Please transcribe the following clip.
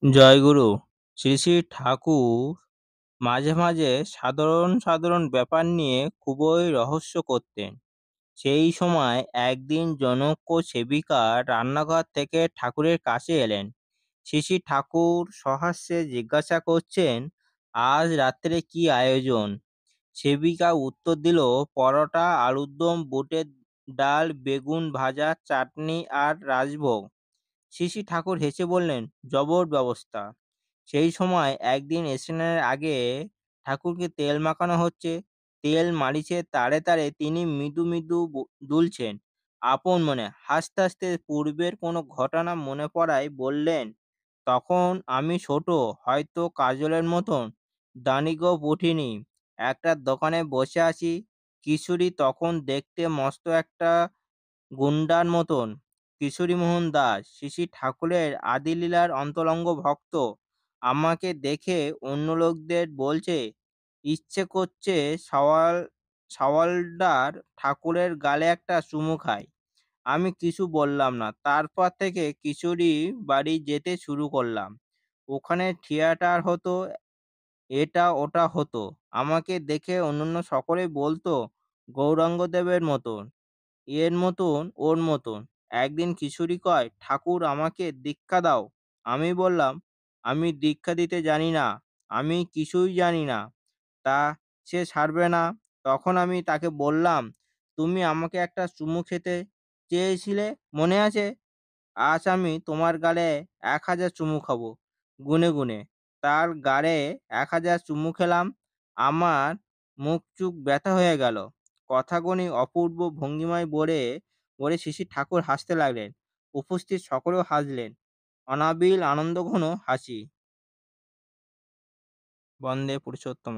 জয়গুরু। শ্রী শ্রী ঠাকুর মাঝে মাঝে সাধারণ সাধারণ ব্যাপার নিয়ে খুবই রহস্য করতেন। সেই সময় একদিন জনৈক সেবিকা রান্নাঘর থেকে ঠাকুরের কাছে এলেন। শ্রী শ্রী ঠাকুর সহাস্যে জিজ্ঞাসা করছেন, আজ রাত্রে কি আয়োজন? সেবিকা উত্তর দিল, পরোটা, আলুর দম, বুটের ডাল, বেগুন ভাজা, চাটনি আর রাজভোগ। শ্রী শ্রী ঠাকুর হেসে বললেন, জবর ব্যবস্থা। সেই সময় একদিন স্নানের আগে ঠাকুরকে তেল মাখানো হচ্ছে। তেল মালিশের তারে তারে তিনি মৃদু মৃদু দুলছেন। আপন মনে হাসতে হাসতে পূর্বের কোনো ঘটনা মনে পড়ায় বললেন, তখন আমি ছোট, হয়তো কাজলের মতন দানিগো উঠিনি। একটা দোকানে বসে আছি। কিশোরী তখন দেখতে মস্ত একটা গুন্ডার মতন। কিশোরীমোহন দাস শ্রী শ্রী ঠাকুরের আদিলীলার অন্তরঙ্গ ভক্ত। আমাকে দেখে অন্য লোকদের বলছে, ইচ্ছে করছে সওয়ালদার ঠাকুরের গালে একটা চুমু খায়। আমি কিছু বললাম না। তারপর থেকে কিশোরী বাড়ি যেতে শুরু করলাম। ওখানে থিয়েটার হতো, এটা ওটা হতো। আমাকে দেখে অন্যান্য সকলেই বলতো, গৌরাঙ্গদেবের মতন, এর মতন ওর মতন। একদিন কিশোরী কয়, ঠাকুর আমাকে দীক্ষা দাও। আমি বললাম, আমি দীক্ষা দিতে জানি না, আমি কিছুই জানি না। তা সে ছাড়বে না। তখন আমি তাকে বললাম, তুমি আমাকে একটা চুমু খেতে চেয়েছিলে, মনে আছে? আজ আমি তোমার গালে ১,০০০ চুমু খাবো। গুনে গুনে তার গালে ১,০০০ চুমু খেলাম। আমার মুখ চুখ ব্যথা হয়ে গেল। কথাগুলি অপূর্ব ভঙ্গিমায় বলে বলে শিশির ঠাকুর হাসতে লাগলেন। উপস্থিত সকলেও হাসলেন। অনাবিল আনন্দঘন হাসি। বন্দে পুরুষোত্তম।